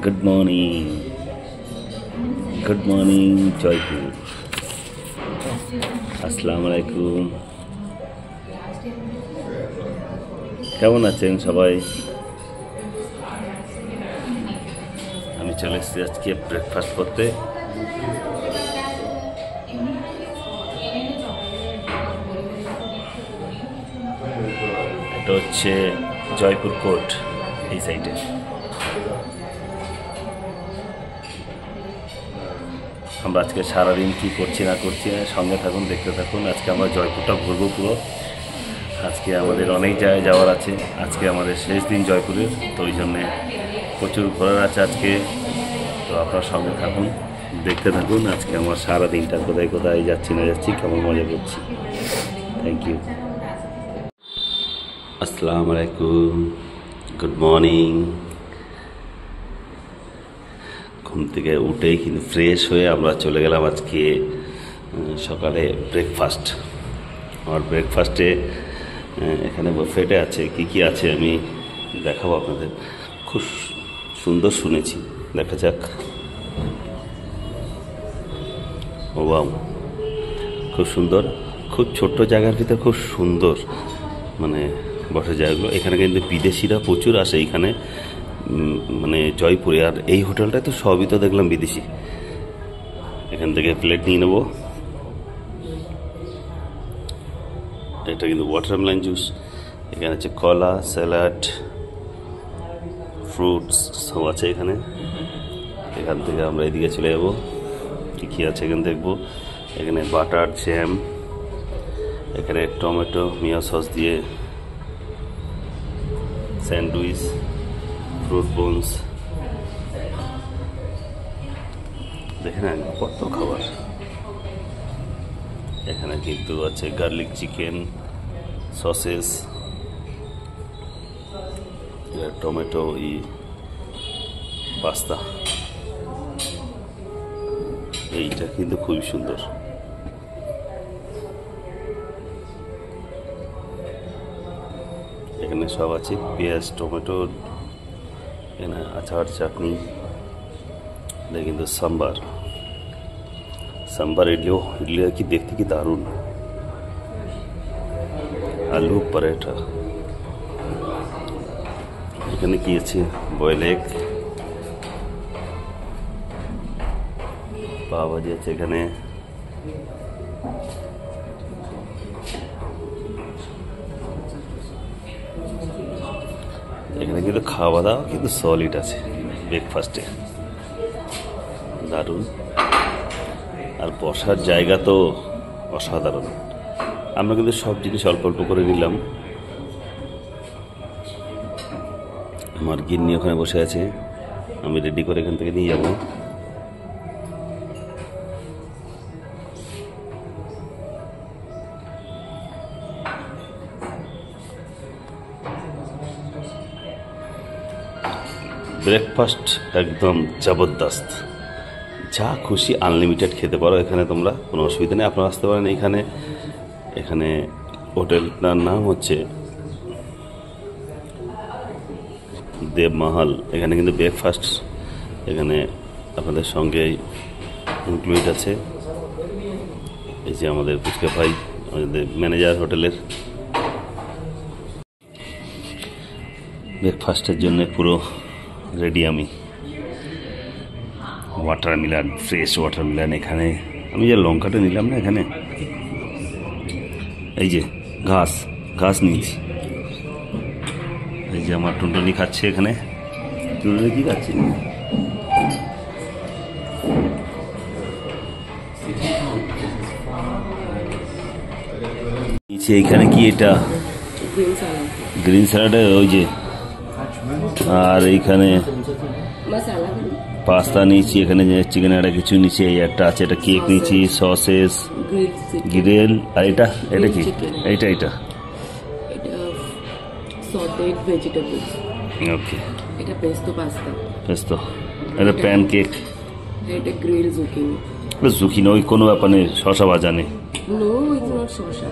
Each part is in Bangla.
Good morning Jaipur. আসসালামু আলাইকুম, কেমন আছেন সবাই? আমি চলে এসেছি আজকে ব্রেকফাস্ট করতে। এটা হচ্ছে জয়পুর কোর্ট, এই সাইডে। আমরা আজকে সারাদিন কী করছি না করছি সঙ্গে থাকুন, দেখতে থাকুন। আজকে আমরা জয়পুরটা ঘুরবো পুরো। আজকে আমাদের অনেক জায়গায় যাওয়ার আছে। আজকে আমাদের শেষ দিন জয়পুরের, তো ওই জন্যে প্রচুর ঘোরার আছে আজকে। তো আপনার সঙ্গে থাকুন, দেখতে থাকুন। আজকে আমার সারা দিনটা কোথায় কোথায় যাচ্ছি না যাচ্ছি, কেমন মজা করছি। Thank you. আসসালামু আলাইকুম, গুড মর্নিং। ঘুম থেকে উঠেই কিন্তু ফ্রেশ হয়ে আমরা চলে গেলাম আজকে সকালে ব্রেকফাস্ট। আমার ব্রেকফাস্টে এখানে বুফেটে আছে, কি আছে আমি দেখাবো আপনাদের। খুব সুন্দর শুনেছি, দেখা যাক। ও বাহ, খুব সুন্দর, খুব ছোট্ট জায়গার ভিতরে খুব সুন্দর মানে বসার জায়গাগুলো। এখানে কিন্তু বিদেশিরা প্রচুর আসে এইখানে, মানে জয়পুরে। আর এই হোটেলটায় তো সবই তো দেখলাম বিদেশি। এখান থেকে প্লেট নিয়ে নেব। এটা কিন্তু ওয়াটারমেলন জুস। এখানে আছে কলা, স্যালাড, ফ্রুটস সব আছে এখানে। এখান থেকে আমরা এদিকে চলে যাবো, কী আছে এখানে দেখবো। এখানে বাটার জ্যাম, এখানে টমেটো মিয়া সস দিয়ে স্যান্ডউইচ, ফ্রুট বোনস, দেখেন কত খাবার। এখানে কিন্তু আছে garlic chicken, sausages, tomato pasta. এইটা কিন্তু খুবই সুন্দর। এখানে সব আছে, পেঁয়াজ, টমেটো, এখানে আচার, চাটনি। এটা কিন্তু সাম্বার ইডলি কি দেখতে কি দারুণ। আলু পরোটা। এখানে কি আছে, বয়েল এগ, পাও ভাজি আছে এখানে। এখানে কিন্তু খাওয়া দাওয়া কিন্তু সলিড আছে ব্রেকফাস্টে, দারুণ। আর বসার জায়গা তো অসাধারণ। আমরা কিন্তু সব জিনিস অল্প অল্প করে নিলাম। আমার গিন্নি ওখানে বসে আছে, আমি রেডি করে এখান থেকে নিয়ে যাবো। ব্রেকফাস্ট একদম জবরদস্ত, যা খুশি আনলিমিটেড খেতে পারো এখানে তোমরা, কোনো অসুবিধা নেই। আপনারা আসতে পারেন এখানে। এখানে হোটেলটার নাম হচ্ছে দেবমহল। এখানে কিন্তু ব্রেকফাস্ট এখানে আপনাদের সঙ্গে ইনক্লুড আছে। এই যে আমাদের পুচকে ভাই, আমাদের ম্যানেজার হোটেলের। ব্রেকফাস্টের জন্য পুরো রেডি আমি। Watermelon, fresh watermelon. এখানে আমি যে লঙ্কাটা নিলাম না, এখানে এই যে ঘাস নিয়েছি। এই যে আমার টুনটুনি খাচ্ছে এখানে। টুনটুনি কি খাচ্ছে? নিচে এইখানে কি এটা গ্রিন স্যালাড, ওই যে। আর এইখানে পাস্তা নিয়েছি, এখানে চিকেন একটা কিছু নিচে, এই একটা আছে, এটা কেক নিয়েছি, সসেস, গ্রিল। আর এটা কি? এটা সটেড ভেজিটেবলস। ওকে, এটা পেস্তো। এটা প্যানকেক। এটা গ্রিল জুকিনি। জুকিনি ওই কোনো ব্যাপার নেই, শসা ভাজা নেই। নো, ইটস নট শসা।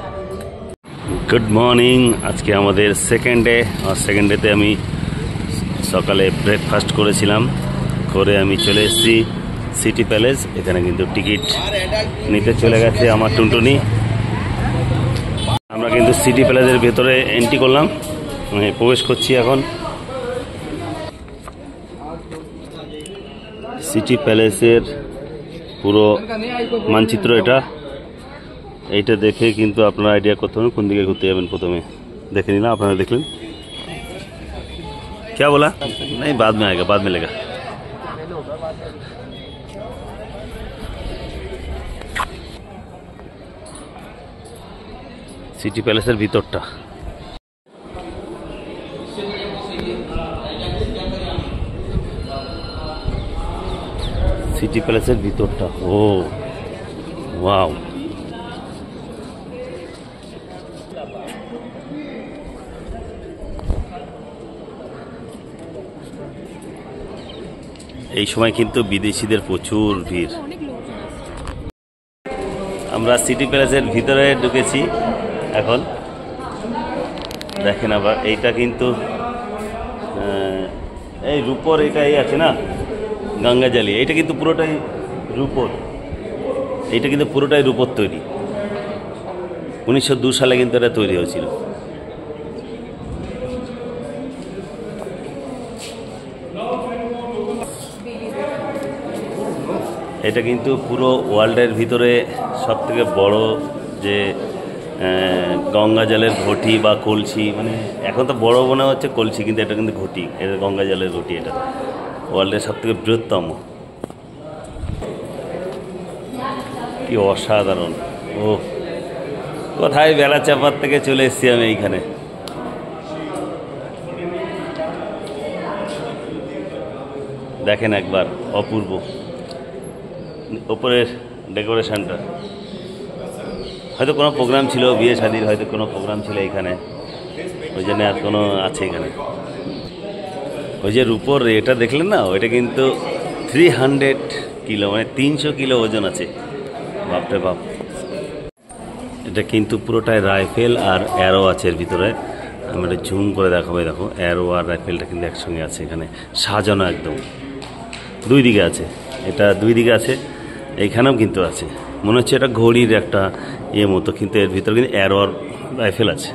Good morning. আজকে আমাদের সেকেন্ড ডে। আর সেকেন্ড ডেতে আমি সকালে ব্রেকফাস্ট করেছিলাম। করে আমি চলে এসেছি সিটি প্যালেস। এখানে কিন্তু টিকিট নিতে চলে গেছে আমার টুনটুনি। আমরা কিন্তু সিটি প্যালেসের ভেতরে এন্ট্রি করলাম, প্রবেশ করছি এখন। সিটি প্যালেসের পুরো মানচিত্র এইটা দেখে কিন্তু আপনারা আইডিয়া করতে হবে কোন দিকে ঘুরতে যাবেন। প্রথমে দেখে নিলাম, আপনারা দেখলেন। क्या बोला? नहीं, बाद में आएगा, बाद में लेगा। সিটি প্যালেসের ভিতরটা, সিটি প্যালেসের ভিতরটা। ও ওয়াও, এই সময় কিন্তু বিদেশিদের প্রচুর ভিড়। আমরা সিটি প্যালেসের ভিতরে ঢুকেছি এখন। দেখেন আবার এইটা কিন্তু এই রূপর, এটাই আছে না গঙ্গাজলি, এইটা কিন্তু পুরোটাই রূপর। এইটা কিন্তু পুরোটাই রূপর তৈরি। 1902 সালে কিন্তু এটা তৈরি হয়েছিল। এটা কিন্তু পুরো ওয়ার্ল্ডের ভিতরে সবথেকে বড় যে গঙ্গা জলের ঘটি বা কলসি, মানে এখন তো বড় মনে হচ্ছে কলসি, কিন্তু এটা কিন্তু ঘটি, এটা গঙ্গা জলের ঘটি। এটা ওয়ার্ল্ডের সবথেকে বৃহত্তম। কি অসাধারণ! ও কোথায় বেলা চাপার থেকে চলে এসেছি আমি এইখানে। দেখেন একবার, অপূর্ব ওপরের ডেকোরেশনটা। হয়তো কোনো প্রোগ্রাম ছিল, বিয়ে শাদির হয়তো কোনো প্রোগ্রাম ছিল এখানে, ওই জন্য আর কোনো আছে এখানে। ওই যে রূপর এটা দেখলেন না, ওইটা কিন্তু 300 কিলো, মানে 300 কিলো ওজন আছে। বাপরে বাপ! এটা কিন্তু পুরোটাই রাইফেল আর অ্যারো আছে এর ভিতরে। আমি এটা ঝুম করে দেখাবো। দেখো, অ্যারো আর রাইফেলটা কিন্তু একসঙ্গে আছে এখানে, সাজানো একদম। দুই দিকে আছে, এটা দুই দিকে আছে, এইখানেও কিন্তু আছে। মনে হচ্ছে এটা ঘড়ির একটা মতো, কিন্তু এর ভিতরে কিন্তু অ্যারো আর রাইফেল আছে।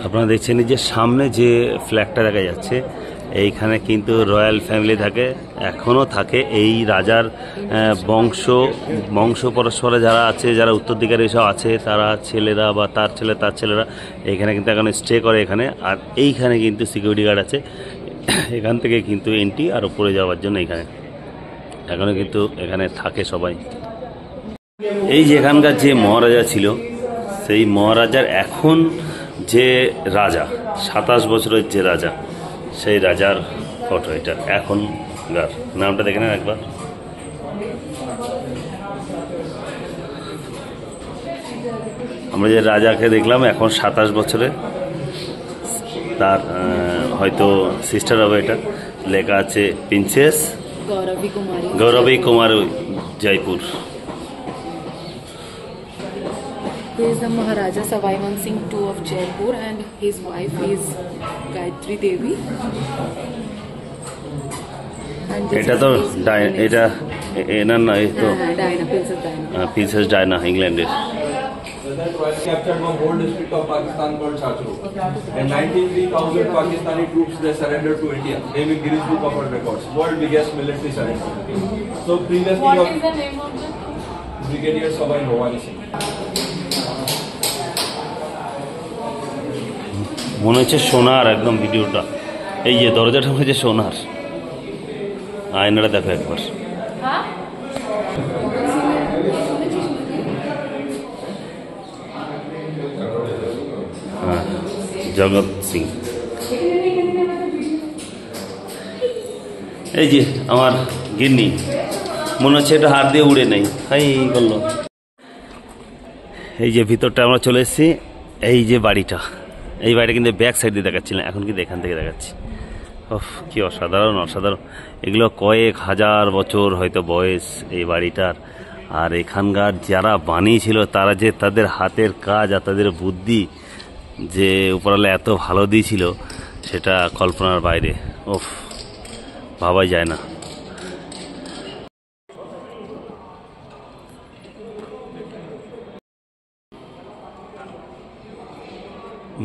আপনারা দেখছেন যে সামনে যে ফ্ল্যাগটা দেখা যাচ্ছে, এইখানে কিন্তু রয়্যাল ফ্যামিলি থাকে, এখনও থাকে। এই রাজার বংশ পরস্পরে যারা আছে, যারা উত্তরাধিকারী সব আছে, তারা ছেলেরা বা তার ছেলেরা এইখানে কিন্তু এখন স্টে করে এখানে। আর এইখানে কিন্তু সিকিউরিটি গার্ড আছে, এখান থেকে কিন্তু এন্ট্রি আর উপরে যাওয়ার জন্য এখানে এখনও কিন্তু এখানে থাকে সবাই। এই যে এখানকার যে মহারাজা ছিল, সেই মহারাজার এখন যে রাজা, 27 বছরের যে রাজা, সেই রাজার ফটো এটা এখনকার। নামটা দেখে নেন একবার। আমরা যে রাজাকে দেখলাম এখন 27 বছরে, তার হয়তো সিস্টার হবে। এটা লেখা আছে princess Gauravi Kumari Jaipur. He is the Maharaja Savai Man Singh II of Jaipur and his wife is Gayatri Devi. এটা তো এটা এনার না, এই তো Diana, Princess Diana. Princess Diana, ইংল্যান্ডের। Captured one whole district of Pakistan called Chachro. And 93,000 Pakistani troops they surrendered to India. They will Guinness Book of World Records, world biggest military surrender. So previously, what is the name of the Brigadier Savai Bhavani Singh. মনে হচ্ছে সোনার একদম ভিডিওটা। এই যে দরজাটা মনে হচ্ছে সোনার। আয়নাটা দেখো একবার। হ্যাঁ, জগৎ সিং। এই যে আমার গিন্নি, মনে হচ্ছে এটা হাত দিয়ে উড়ে নেই, হাই করলো। এই যে ভিতরটা আমরা চলে এসেছি। এই যে বাড়িটা, এই বাড়িটা কিন্তু ব্যাক সাইড দিয়ে দেখাচ্ছিলাম, এখন কিন্তু এখান থেকে দেখাচ্ছি। ওফ, কি অসাধারণ অসাধারণ! এগুলো কয়েক হাজার বছর হয়তো বয়স এই বাড়িটার। আর এখানকার যারা বানিয়েছিল, তারা যে তাদের হাতের কাজ আর তাদের বুদ্ধি যে উপরালা এত ভালো দিয়েছিল, সেটা কল্পনার বাইরে। ওফ, ভাবাই যায় না।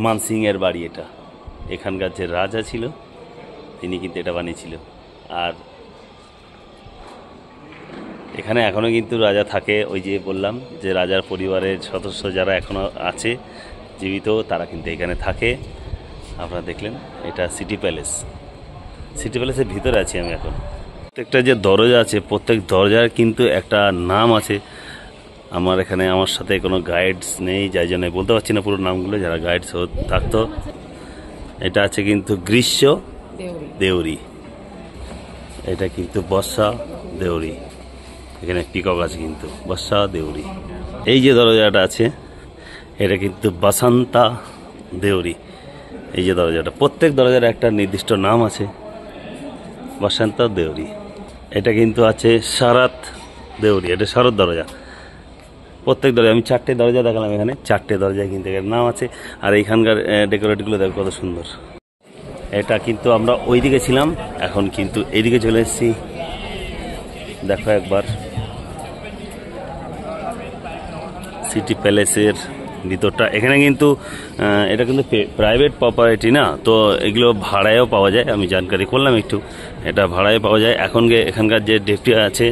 মানসিং এর বাড়ি এটা, এখানকার যে রাজা ছিল তিনি কিন্তু এটা বানিয়েছিল। আর এখানে এখনও কিন্তু রাজা থাকে, ওই যে বললাম যে রাজার পরিবারের সদস্য যারা এখনও আছে জীবিত তারা কিন্তু এখানে থাকে। আপনারা দেখলেন এটা সিটি প্যালেস। সিটি প্যালেসের ভিতরে আছি আমি এখন। প্রত্যেকটা যে দরজা আছে প্রত্যেক দরজার কিন্তু একটা নাম আছে। আমার এখানে আমার সাথে কোনো গাইডস নেই, যাই জন্য বলতে পারছি না পুরো নামগুলো, যারা গাইডস থাকতো। এটা আছে কিন্তু গ্রীষ্ম দেউরি, এটা কিন্তু বর্ষা দেউরি, এখানে পিকক আছে কিন্তু বর্ষা দেউরি। এই যে দরজাটা আছে এটা কিন্তু বসন্তা দেউরি। এই যে দরজাটা, প্রত্যেক দরজার একটা নির্দিষ্ট নাম আছে। বসন্ত দেউরি, এটা কিন্তু আছে শরৎ দেউরি, এটা শরৎ দরজা। প্রত্যেক দরজা আমি 4টে দরজা দেখালাম, এখানে 4টে দরজায় কিন্তু এর নাম আছে। আর এইখানকার ডেকোরেটগুলো দেখো কত সুন্দর। এটা কিন্তু আমরা ওই দিকে ছিলাম, এখন কিন্তু এইদিকে চলে এসেছি। দেখো একবার সিটি প্যালেসের ভিতরটা। এখানে কিন্তু এটা কিন্তু প্রাইভেট প্রপার্টি না, তো এগুলো ভাড়ায়ও পাওয়া যায়। আমি জানকারি করলাম একটু, এটা ভাড়ায় পাওয়া যায়। এখানকার যে ডেপুটি আছে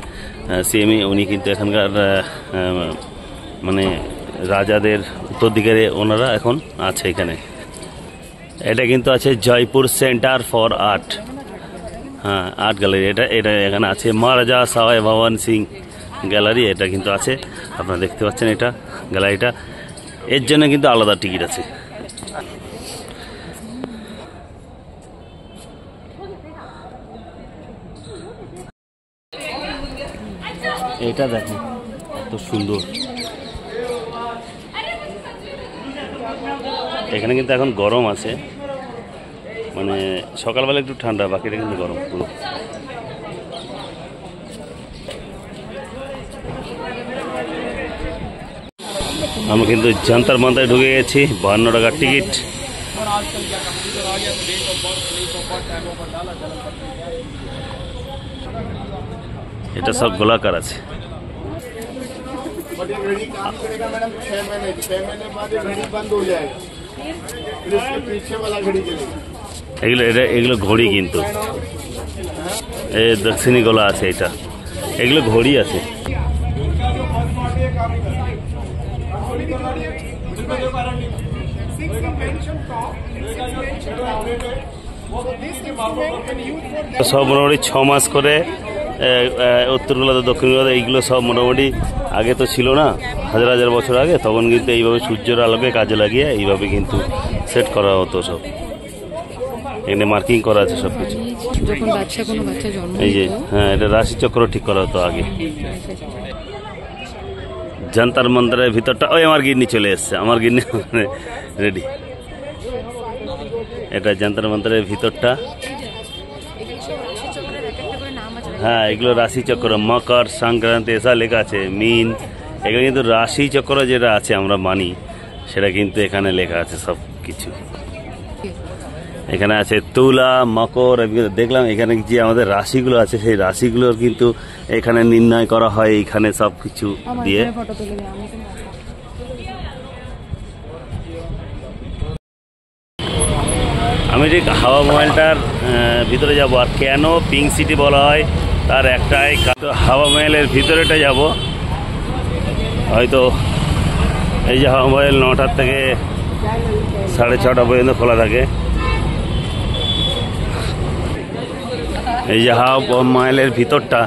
সিএমই, উনি কিন্তু এখানকার মানে রাজাদের উত্তরাধিকারী ওনারা এখন আছে এখানে। এটা কিন্তু আছে জয়পুর সেন্টার ফর আর্ট, হ্যাঁ আর্ট গ্যালারি। এটা এখানে আছে মহারাজা সাওয়াই ভবন সিং গ্যালারি, এটা কিন্তু আছে। আপনারা দেখতে পাচ্ছেন এটা গ্যালারিটা, এর জন্য কিন্তু আলাদা টিকিট আছে। এটা দেখুন কত সুন্দর। এখানে কিন্তু এখন গরম আছে, মানে সকালবেলা একটু ঠান্ডা, বাকিটা কিন্তু গরম পুরো। আমি কিন্তু জান্তার মান্তায় ঢুকে গেছি। 52 টাকার টিকিট। এটা সব গোলাকার আছে। এগুলো ঘড়ি কিন্তু এই দক্ষিণী গোলা আছে, এটা এগুলো ঘড়ি আছে। সব মোটামুটি 6 মাস করে উত্তর গোলাতে দক্ষিণ গোলাতে এইগুলো সব মোটামুটি আগে তো ছিল না, হাজার হাজার বছর আগে, তখন কিন্তু এইভাবে সূর্যের আলোকে কাজে লাগিয়ে এইভাবে কিন্তু সেট করা হতো সব। এখানে মার্কিং করা আছে সব কিছু। এই যে হ্যাঁ, এটা রাশিচক্র ঠিক করা হতো আগে। জান্তার মন্দিরের ভিতরটা, ওই আমার গিন্নি চলে এসছে, আমার গিন্নি রেডি। এটা জান্তার মন্দিরের ভিতরটা। হ্যাঁ, এগুলো রাশিচক্র, মকর সংক্রান্তি এসব লেখা আছে, মিন। এগুলো কিন্তু রাশিচক্র যেটা আছে আমরা মানি, সেটা কিন্তু এখানে লেখা আছে সব কিছু। এখানে আছে তুলা, মকর। দেখলাম এখানে যে আমাদের রাশিগুলো আছে সেই রাশিগুলোর কিন্তু এখানে নির্ণয় করা হয় এখানে সব কিছু দিয়ে। আমি ঠিক হাওয়া মহলটার ভিতরে যাব। আর কেন পিঙ্ক সিটি বলা হয় তার একটাই, হাওয়া মহলের ভিতরেটা যাব। হয়তো এই যে হাওয়া মহল 9টার থেকে 6:30 পর্যন্ত খোলা থাকে। এই যে হাওয়া মহলের ভিতরটা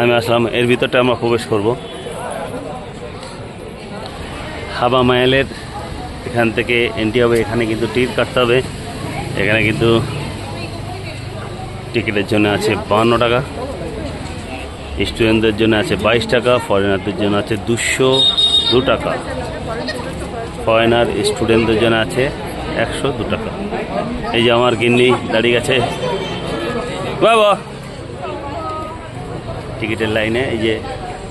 আমি আসলাম, এর ভিতরটা আমরা প্রবেশ করব। হাওয়া মহলের এখান থেকে এন্ট্রি হবে। এখানে কিন্তু টিকিট কাটতে হবে। এখানে কিন্তু টিকিটের জন্য আছে 52 টাকা, স্টুডেন্টদের জন্য আছে 22 টাকা, ফরেনারদের জন্য আছে 202 টাকা। ফরেনার স্টুডেন্টদের জন্য আছে 102 টাকা। এই যে আমার গিন্নি দাঁড়িয়ে গেছে বাবা টিকিটের লাইনে। এই যে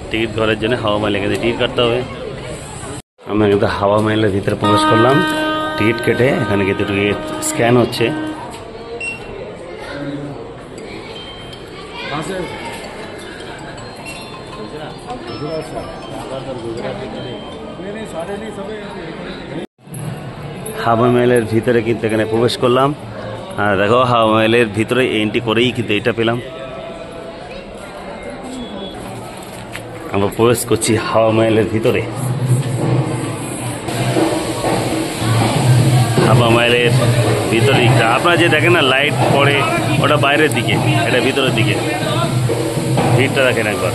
টিকিট ঘরের জন্য হাওয়া মহল, এখানে টিকিট কাটতে হবে। আমরা কিন্তু হাওয়া মহলের ভিতরে প্রবেশ করলাম টিকিট কেটে। এখানে কিন্তু টিকিট স্ক্যান হচ্ছে। হাওয়া মহলের ভিতরে কিন্তু এখানে প্রবেশ করলাম। আর দেখো হাওয়া মহলের ভিতরে এন্ট্রি করেই কিন্তু এটা পেলাম। আমরা প্রবেশ করছি হাওয়া মহলের ভিতরে। হাওয়া মহলের ভিতরে আপনারা যে দেখেন না লাইট পড়ে, ওটা বাইরের দিকে, এটা ভিতরের দিকে। ভিড়টা দেখেন একবার।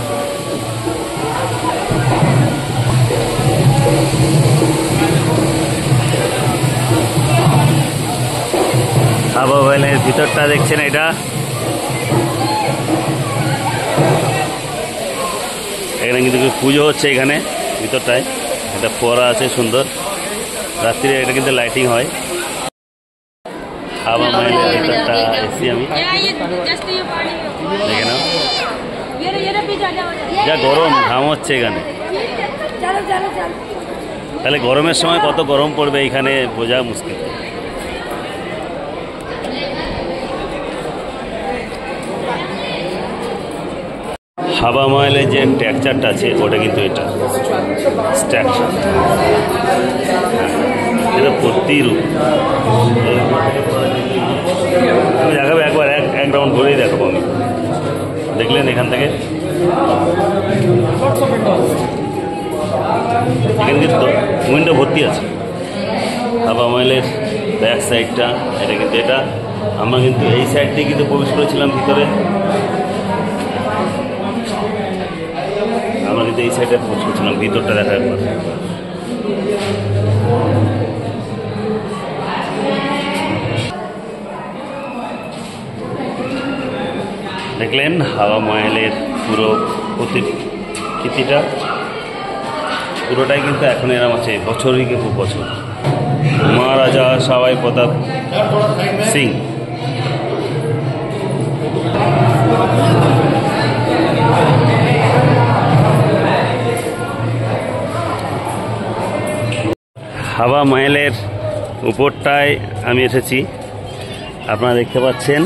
হাওয়া মহলের ভিতরটা দেখছেন, এটা এখানে কিন্তু পুজো হচ্ছে এখানে ভিতরটায়। এটা ফোয়ারা আছে সুন্দর, রাত্রিরে এটা কিন্তু লাইটিং হয়। হাওয়া মহলের ভিতরটা এসছি আমি, দেখে নাও। যা গরম, ঘাম হচ্ছে এখানে। তাহলে গরমের সময় কত গরম পড়বে এখানে বোঝা মুশকিল। হাওয়া মহলের যে স্ট্রাকচারটা আছে ওটা কিন্তু এটা স্ট্রাকচার, এটা প্রতিরূপ। আমি দেখাবো একবার, এক রাউন্ড ঘুরেই দেখাবো আমি। দেখলেন এখান থেকে এখানে কিন্তু উইন্ডো ভর্তি আছে। হাওয়া মহলের ব্যাক সাইডটা এটা কিন্তু, এটা আমরা কিন্তু এই সাইড দিয়ে কিন্তু প্রবেশ করেছিলাম ভিতরে। আমরা কিন্তু এই সাইডে প্রবেশ করছিলাম, ভিতরটা দেখা একবার। দেখলেন হাওয়া মহলের পুরো প্রতিকৃতিটা, পুরোটাই কিন্তু এখন এরম আছে, বছরই কিন্তু বছর। মহারাজা সবাই প্রতাপ সিং। হাওয়া মহলের উপরটায় আমি এসেছি, আপনারা দেখতে পাচ্ছেন।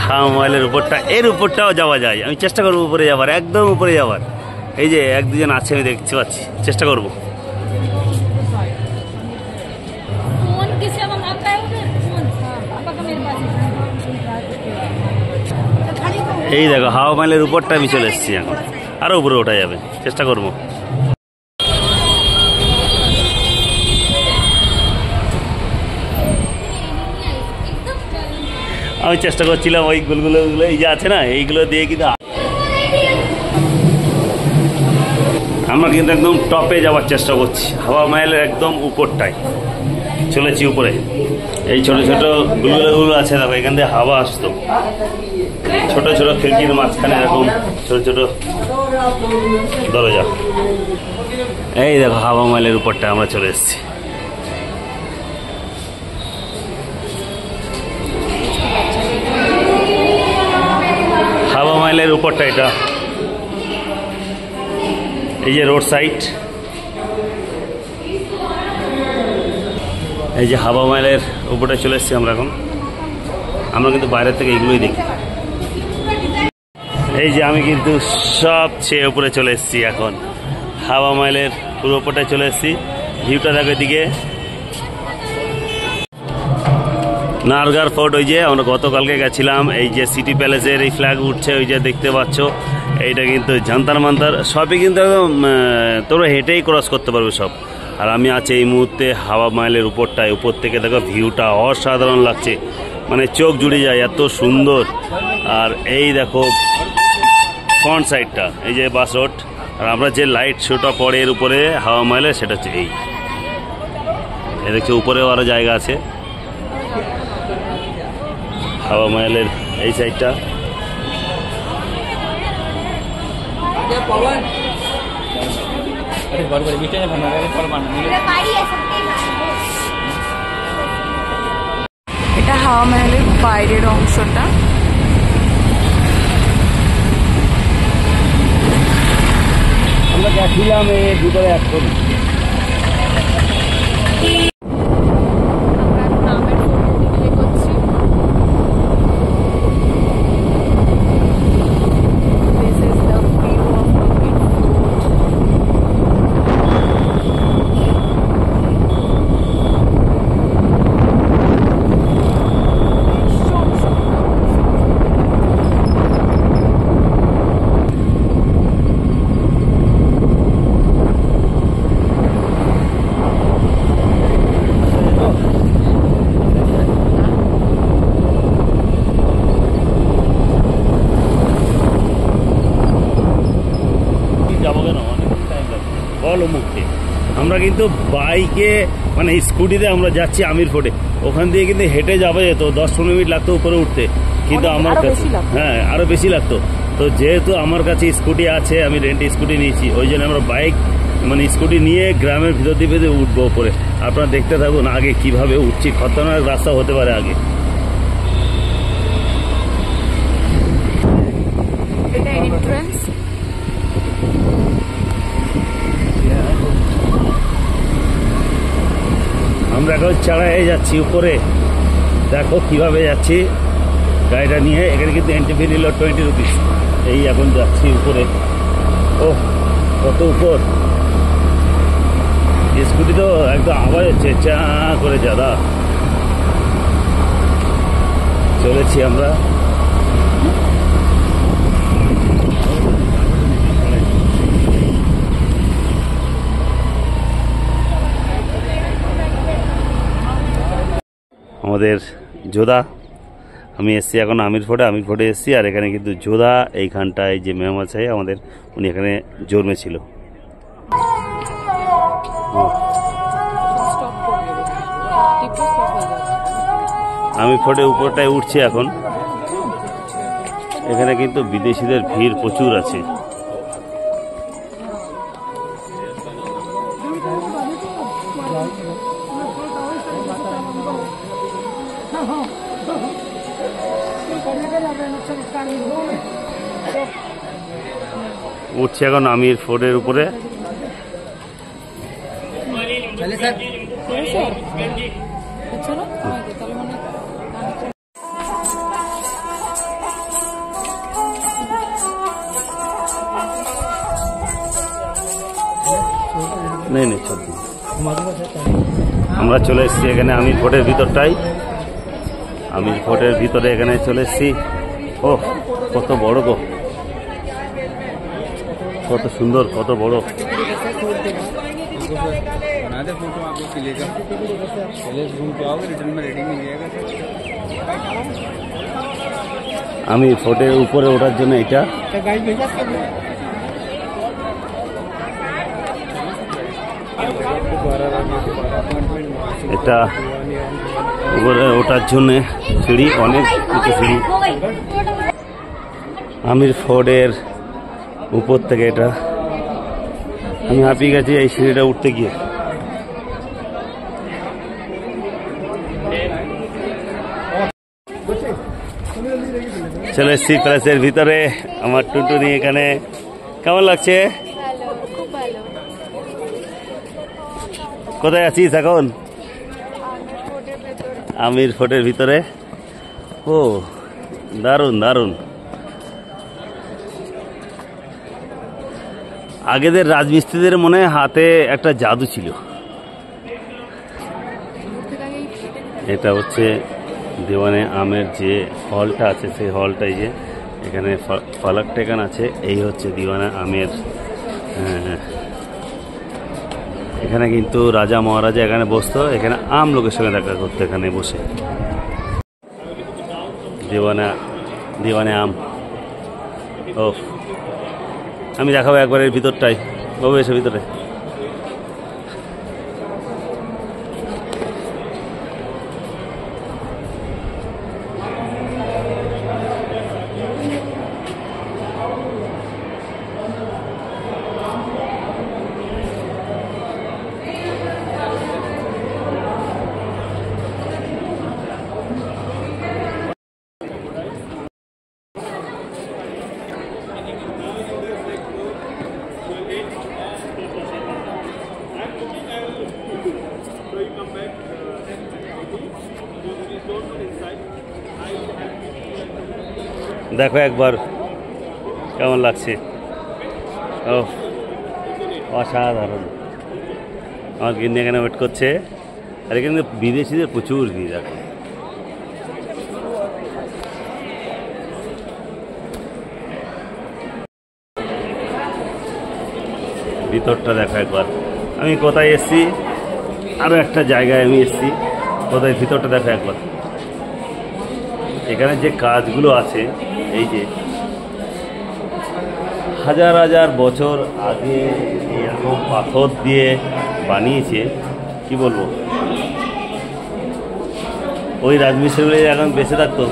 হাওয়া মহলের উপরটা, এর উপরটাও যাওয়া যায়। আমি চেষ্টা করবো উপরে যাওয়ার, একদম উপরে যাওয়ার। এই যে এক দুজন আছে, আমি দেখতে পাচ্ছি, চেষ্টা করব। এই দেখো হাওয়া মহলের উপরটা আমি চলে এসেছি, এখন আরো উপরে ওঠা যাবে, চেষ্টা করবো। আমি চেষ্টা করছিলাম ওই গুলগুলো এই যে আছে না, এইগুলো দিয়ে কিন্তু আমরা কিন্তু একদম টপে যাওয়ার চেষ্টা করছি। হাওয়া মহলের একদম উপরটায় চলেছি উপরে। এই ছোট ছোট গুলগুলো আছে, দেখো এখান থেকে হাওয়া আসতো। ছোট ছোট খিড়কির মাঝখানে এরকম ছোট ছোট দরজা। এই দেখো হাওয়া মহলের উপরটায় আমরা চলে এসেছি। হাওয়া মহলের উপরটা এটা, এই যে রোড সাইড, এই যে হাওয়া মহলের উপরটা চলে এসেছি আমরা এখন। আমরা কিন্তু বাইরের থেকে এগুলোই দেখি। এই যে আমি কিন্তু সবচেয়ে উপরে চলে এসেছি এখন, হাওয়া মহলের পুরো উপরটায় চলে এসেছি। ভিউটা দেখো এদিকে, নারগার ফোর্ট। ওই যে আমরা গতকালকে গেছিলাম, এই যে সিটি প্যালেসের এই ফ্ল্যাগ উঠছে, ওই যে দেখতে পাচ্ছ, এইটা কিন্তু জান্তার মান্তার। সবই কিন্তু একদম তোরা হেঁটেই ক্রস করতে পারবে সব। আর আমি আছি এই মুহূর্তে হাওয়া মহলের উপরটায়। উপর থেকে দেখো ভিউটা অসাধারণ লাগছে, মানে চোখ জুড়ে যায়, এত সুন্দর। আর এই দেখো ফ্রন্ট সাইডটা, এই যে বাস রোড। আর আমরা যে লাইট শোটা পড়ে এর উপরে হাওয়া মহলে, সেটা হচ্ছে এই দেখছো, উপরেও আরও জায়গা আছে। হাওয়া মহলের এই সাইডটা, এটা হাওয়া মহলের বাইরের অংশটা। আমরা গেছিলাম এর ভিতরে এখন। কিন্তু বাইকে মানে স্কুটিতে আমরা যাচ্ছি আমির ফোর্টে, ওখান দিয়ে কিন্তু হেঁটে যাবে যেত, 10-15 মিনিট লাগতো উপরে উঠতে, কিন্তু আমার কাছে হ্যাঁ আরো বেশি লাগতো। তো যেহেতু আমার কাছে স্কুটি আছে, আমি রেন্ট স্কুটি নিয়েছি, ওই জন্য আমরা বাইক মানে স্কুটি নিয়ে গ্রামের ভিতর দিয়ে উঠবো উপরে। আপনারা দেখতে থাকুন আগে কিভাবে উঠছি, খতরনাক রাস্তা হতে পারে আগে। এটা এন্ট্রান্স। আমরা এখন চাড়াই যাচ্ছি উপরে, দেখো কিভাবে যাচ্ছি গাড়িটা নিয়ে। এখানে কিন্তু এন্ট্রি ফি নিল 20 রুপিস। এই এখন যাচ্ছি উপরে, ও কত উপর। স্কুটি তো একদম আওয়াজ হচ্ছে চা করে, দাদা চলেছি আমরা। আমাদের যোধা, আমি এসছি এখন আমির ফোর্টে এসছি। আর এখানে কিন্তু যোধা এইখানটায় যে ম্যাম আছে আমাদের, উনি এখানে জন্মেছিল। আমির ফোর্টের উপরটায় উঠছি এখন। এখানে কিন্তু বিদেশিদের ভিড় প্রচুর আছে। উঠছি এখন আমির ফোর্টের উপরে। নেই নেই সত্যি আমরা চলে এসেছি এখানে আমির ফোর্টের ভিতরটাই। আমির ফোর্টের ভিতরে এখানে চলে এসেছি। ও কত বড় গো, কত সুন্দর, কত বড়। আমির ফোর্টের উপরে ওঠার জন্য এটা এটা উপরে ওঠার জন্য সিঁড়ি, অনেক উঁচু সিঁড়ি। আমির ফোর্টের উপর থেকে এটা আমি হাঁপিয়ে গেছি এই সিঁড়িটা উঠতে গিয়ে। চলে এসছি প্যালেসের ভিতরে, আমার টুনটুনি এখানে। কেমন লাগছে? কোথায় আছিস এখন? আমির ফোর্টের ভিতরে। ও দারুণ দারুণ। আগেদের রাজমিস্ত্রিদের মনে হয় হাতে একটা জাদু ছিল। এটা হচ্ছে দেওয়ানে আমের যে হলটা আছে, সেই হলটাই যে এখানে ফলক টেকান আছে। এই হচ্ছে দিওয়ানা আমের। এখানে কিন্তু রাজা মহারাজা এখানে বসতো, এখানে আম লোকের সঙ্গে দেখা করতো এখানে বসে। দিওয়ানে আম। ও আমি দেখাবো একবার এর ভিতরটাই। বাবু এসে ভিতরে। দেখো একবার কেমন লাগছে। ও অসাধারণ। আমার গিন্নি এখানে ওয়েট করছে। আর এখানে বিদেশিদের প্রচুর ভিড়। দেখো ভিতরটা দেখো একবার। আমি কোথায় এসছি, আরও একটা জায়গায় আমি এসছি। কোথায় ভিতরটা দেখো একবার। এখানে যে কাজগুলো আছে, এই যে হাজার হাজার বছর আগে এরকম পাথর দিয়ে বানিয়েছে কি বলবো, ওই রাজমিস্ত্রিগুলো এখন বেঁচে থাকতো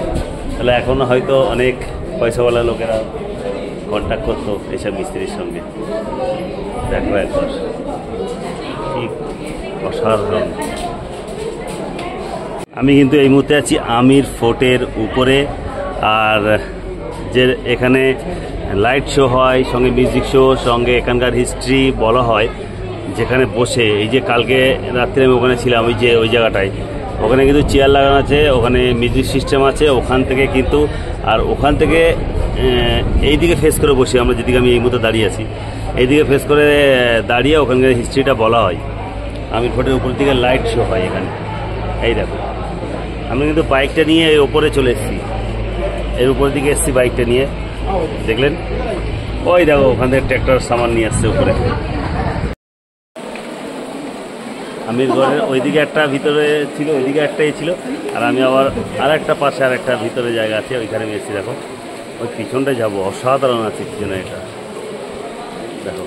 তাহলে এখনও হয়তো অনেক পয়সাওয়ালা লোকেরা কন্ট্যাক্ট করতো এইসব মিস্ত্রির সঙ্গে। দেখো একবার কি অসাধারণ। আমি কিন্তু এই মুহূর্তে আছি আমির ফোর্টের উপরে, আর যে এখানে লাইট শো হয়, সঙ্গে মিউজিক শো, সঙ্গে এখানকার হিস্ট্রি বলা হয়, যেখানে বসে এই যে কালকে রাত্রে আমি ওখানে ছিলাম ওই জায়গাটায়, ওখানে কিন্তু চেয়ার লাগানো আছে, ওখানে মিউজিক সিস্টেম আছে, ওখান থেকে কিন্তু, আর ওখান থেকে এই দিকে ফেস করে বসি আমরা, যেদিকে আমি এই মুহূর্তে দাঁড়িয়ে আছি, এইদিকে ফেস করে দাঁড়িয়ে ওখানকার হিস্ট্রিটা বলা হয়। আমির ফোর্টের উপর দিকে লাইট শো হয় এখানে। এই দেখো আমি কিন্তু বাইকটা নিয়ে ওপরে চলে এসেছি, এর উপরের দিকে এসেছি বাইকটা নিয়ে, দেখলেন? ওই দেখো ওখান থেকে ট্র্যাক্টর সামান নিয়ে আসছে উপরে। আমির ঘরের ওইদিকে একটা ভিতরে ছিল, ওইদিকে একটাই ছিল, আর আমি আবার আর একটা পাশে আর একটা ভিতরে জায়গা আছে, ওইখানে আমি এসেছি। দেখো ওই পিছনটায় যাবো, অসাধারণ আছে পিছনে, এটা দেখো।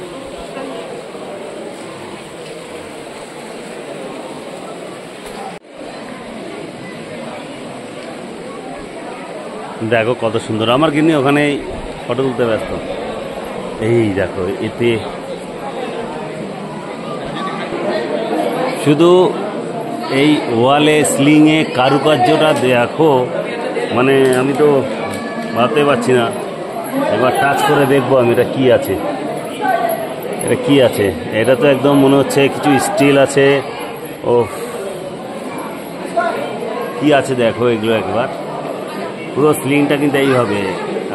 দেখো কত সুন্দর। আমার কিন্তু ওখানে ফটো তুলতে ব্যস্ত। এই দেখো এতে শুধু এই ওয়ালে স্লিংয়ে কারুকার্যটা দেখো, মানে আমি তো ভাবতে পারছি না। এবার টাচ করে দেখবো আমি এটা কি আছে, এটা কি আছে। এটা তো একদম মনে হচ্ছে কিছু স্টিল আছে। ও কি আছে দেখো এগুলো একবার, পুরো স্লিংটা কিন্তু এইভাবে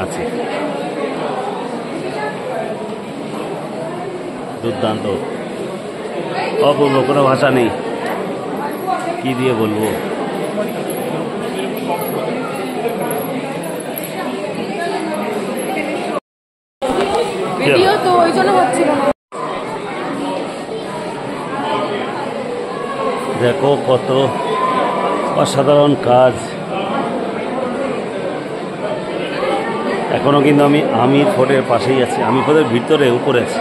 আছে, দুর্দান্ত, অপূর্ব, কোনো ভাষা নেই, কি দিয়ে বলবো। ভিডিও তো ওই জন্য ভাবছিল না। দেখো কত অসাধারণ কাজ। এখনো কিন্তু আমি আমির ফোর্টের পাশেই আছি, আমির ফোর্টের ভিতরে উপরে আছি।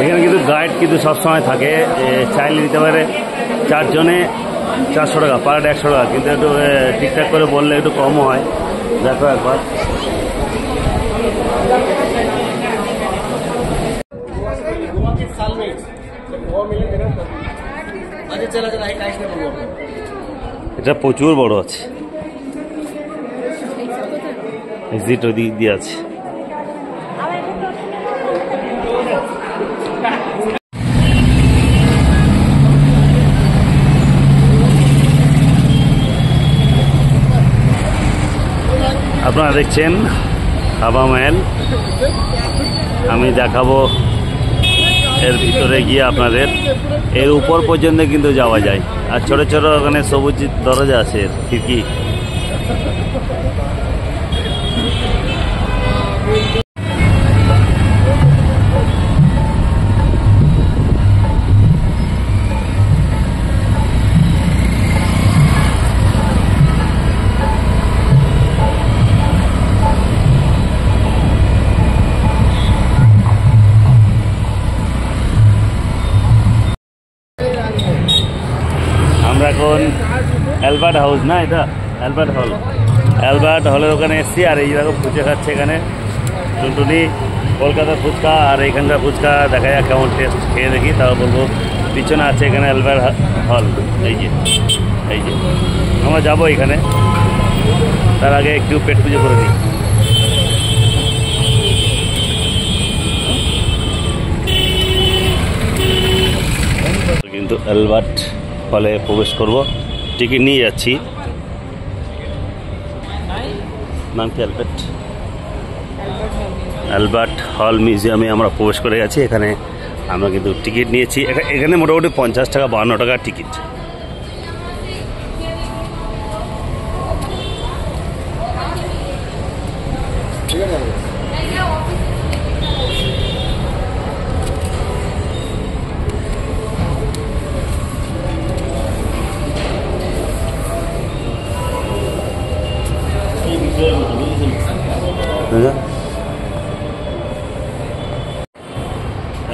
এখানে কিন্তু গাইড কিন্তু সবসময় থাকে, চাইলে নিতে পারে 4 জনে 400 টাকা, পার হেড 100 টাকা, কিন্তু একটু ঠিকঠাক করে বললে একটু কমও হয়। দেখো একবার এটা প্রচুর বড় আছে, এক্সিট ওই দিক দিয়ে আছে। আপনারা দেখছেন হাওয়া মহল, আমি দেখাবো এর ভিতরে গিয়ে আপনাদের। এর উপর পর্যন্ত কিন্তু যাওয়া যায়, আর ছোট ছোট ওখানে সবুজ দরজা আছে, খিড়কি। আমরা এখন অ্যালবার্ট হাউস, না এটা অ্যালবার্ট হল, অ্যালবার্ট হলের ওখানে এসছি। আর এই রকম ফুচকা খাচ্ছে এখানে টুনটুনি, কলকাতার ফুচকা। আর এখানকার ফুচকা দেখা যাক কেমন টেস্ট, খেয়ে দেখি তারপর বলবো। পিছনে আছে এখানে অ্যালবার্ট হল, এই যে আমরা যাবো এখানে, তার আগে একটু পেট পুজো করে দিই। কিন্তু অ্যালবার্ট হলে প্রবেশ করব, টিকিট নিয়ে যাচ্ছি। নাম কি? অ্যালবার্ট হল মিউজিয়ামে আমরা প্রবেশ করে গেছি। এখানে আমরা কিন্তু টিকিট নিয়েছি, এখানে মোটামুটি 50 টাকা 52 টাকার টিকিট।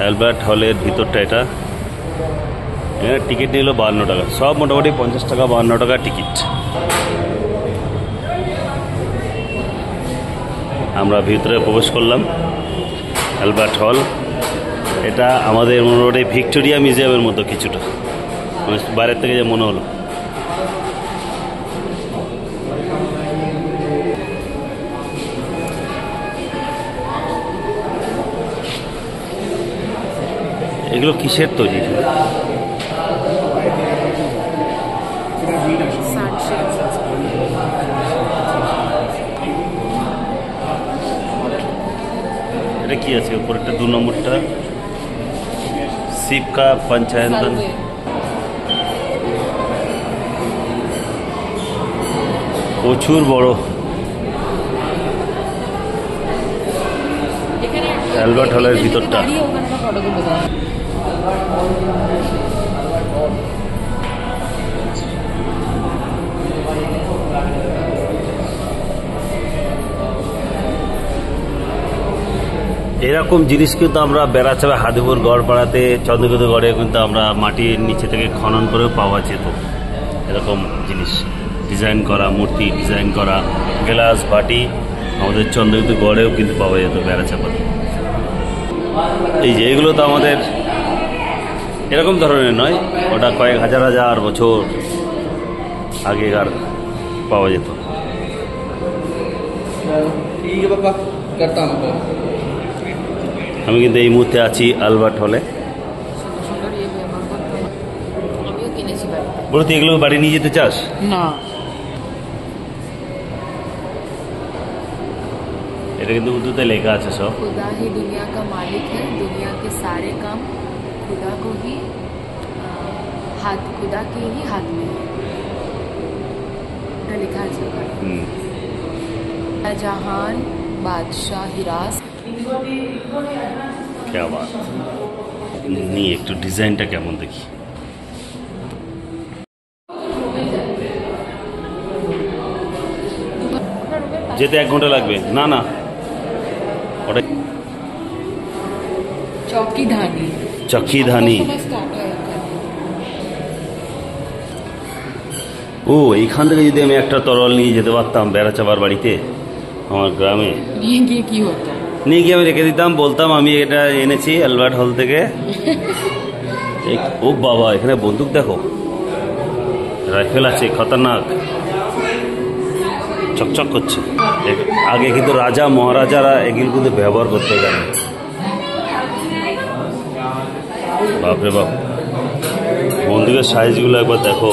অ্যালবার্ট হলের ভিতরটা এটা। এখানে টিকিট নিল 52 টাকা, সব মোটামুটি 50 টাকা 52 টাকা টিকিট। আমরা ভিতরে প্রবেশ করলাম অ্যালবার্ট হল। এটা আমাদের মোটামুটি ভিক্টোরিয়া মিউজিয়ামের মতো কিছুটা, মানে বাইরের থেকে যে মনে হলো। এগুলো কিসের তৈরি? এটা কি আছে উপরেরটা? 2 নম্বরটা শিবকা পঞ্চায়তন। প্রচুর বড় অ্যালবার্ট হলের ভিতরটা। এরকম জিনিস কিন্তু আমরা বেড়াচাপা হাদিপুর গড় পাড়াতে চন্দ্রকেতু গড়ে কিন্তু আমরা মাটির নিচে থেকে খনন করেও পাওয়া যেত। এরকম জিনিস ডিজাইন করা, মূর্তি ডিজাইন করা, গ্লাস বাটি আমাদের চন্দ্রকেতু গড়েও কিন্তু পাওয়া যেত বেড়াচাপাতে। এই যে এগুলো তো আমাদের এরকম ধরনের নয়, ওটা কয়েক হাজার হাজার বছর আগেকার পাওয়া যেত। আমি কিন্তু এই মুহূর্তে আছি অ্যালবার্ট হলে। বলো তুই এগুলো বাড়ি নিয়ে যেতে চাস? না, এটা কিন্তু উর্দুতে লেখা আছে সব। खुदा ही दुनिया का मालिक है, दुनिया के सारे काम खुदा को ही खुदा के ही हाथ में है। এটা লেখা আছে জাহান বাদশাহ হিরাস। क्या बात, নিয়ে একটু ডিজাইনটা কেমন দেখি। যেতে 1 ঘন্টা লাগবে। না না, ওটা চৌকি ধানি। চকি ধানি। ও, এইখান থেকে যদি আমি একটা তরোয়াল নিয়ে যেতে পারতাম বেড়াচাপার বাড়িতে আমার গ্রামে, নিয়ে গিয়ে কি হতো? নিয়ে গিয়ে আমি রেখে দিতাম, বলতাম আমি এটা এনেছি অ্যালবার্ট হল থেকে। ও বাবা, এখানে বন্দুক দেখো, রাইফেল আছে, খতরনাক, চকচক করছে। আগে কিন্তু রাজা মহারাজারা এগুলো কিন্তু ব্যবহার করতে জানে। বাপরে বাপ, বন্দুকের সাইজগুলো একবার দেখো।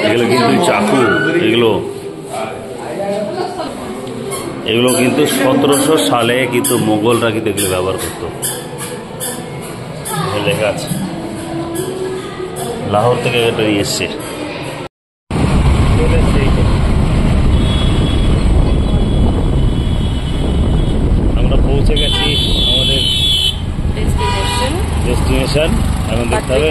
এগুলো কিন্তু চাকু, এগুলো কিন্তু 1700 সালে কিন্তু মোগলরা কিন্তু এগুলো ব্যবহার করতো। লেখা আছে লাহোর থেকে এটা নিয়ে এসছে। আমরা পৌঁছে গেছি আমাদের ডেস্টিনেশন। এখন দেখতে হবে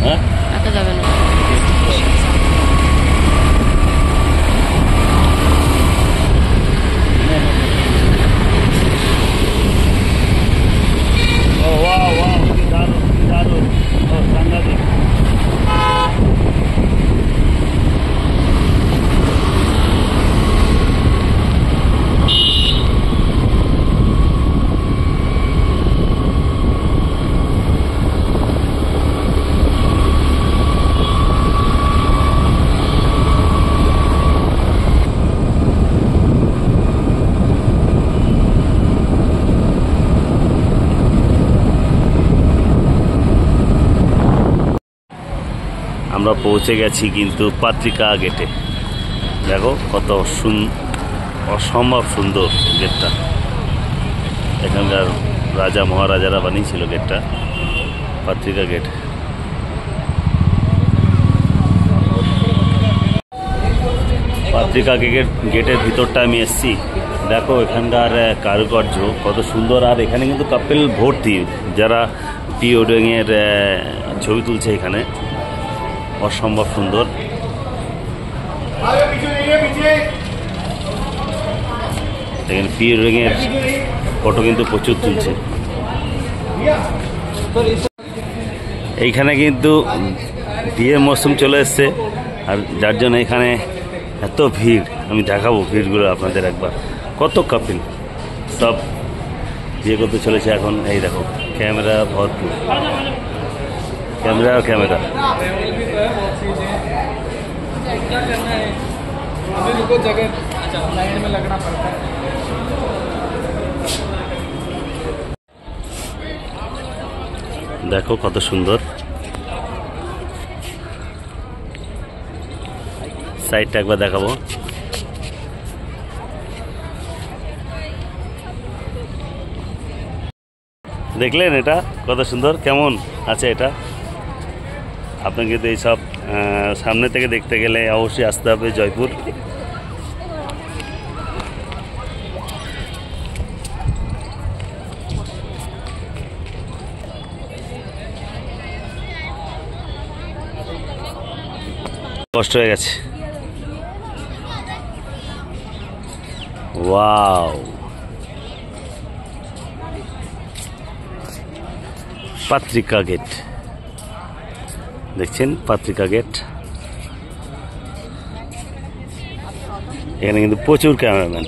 হ্যাঁ রাখা যাবে না। আমরা পৌঁছে গেছি কিন্তু পাত্রিকা গেটে। দেখো কত অসম্ভব সুন্দর গেটটা। এখানকার রাজা মহারাজারা বানিয়েছিল গেটটা, পাত্রিকা গেট। পত্রিকা গেটের ভিতরটা আমি এসেছি। দেখো এখানকার কারুকার্য কত সুন্দর, আর এখানে কিন্তু কাপেল ভর্তি যারা প্রি ওয়েডিংয়ের ছবি তুলছে। এখানে অসম্ভব সুন্দর। এখানে প্রি ওয়েডিংয়ের ফটো কিন্তু প্রচুর তুলছে। এইখানে কিন্তু বিয়ের মরশুম চলে এসছে, আর যার জন্য এখানে এত ভিড়। আমি দেখাবো ভিড়গুলো আপনাদের একবার। কত কাপিল সব বিয়ে করতে চলেছে এখন। এই দেখো ক্যামেরা ভরপুর, ক্যামেরা আর ক্যামেরা। দেখো কত সুন্দর। সাইডটা একবার দেখাবো। দেখলেন এটা কত সুন্দর, কেমন আছে এটা? আপনাকে কিন্তু এইসব সামনে থেকে দেখতে গেলে অবশ্যই আসতে হবে জয়পুর। কষ্ট হয়ে গেছে। ওয়াও, পত্রিকা গেট দেখছেন, পত্রিকা গেট। এখানে কিন্তু প্রচুর ক্যামেরাম্যান,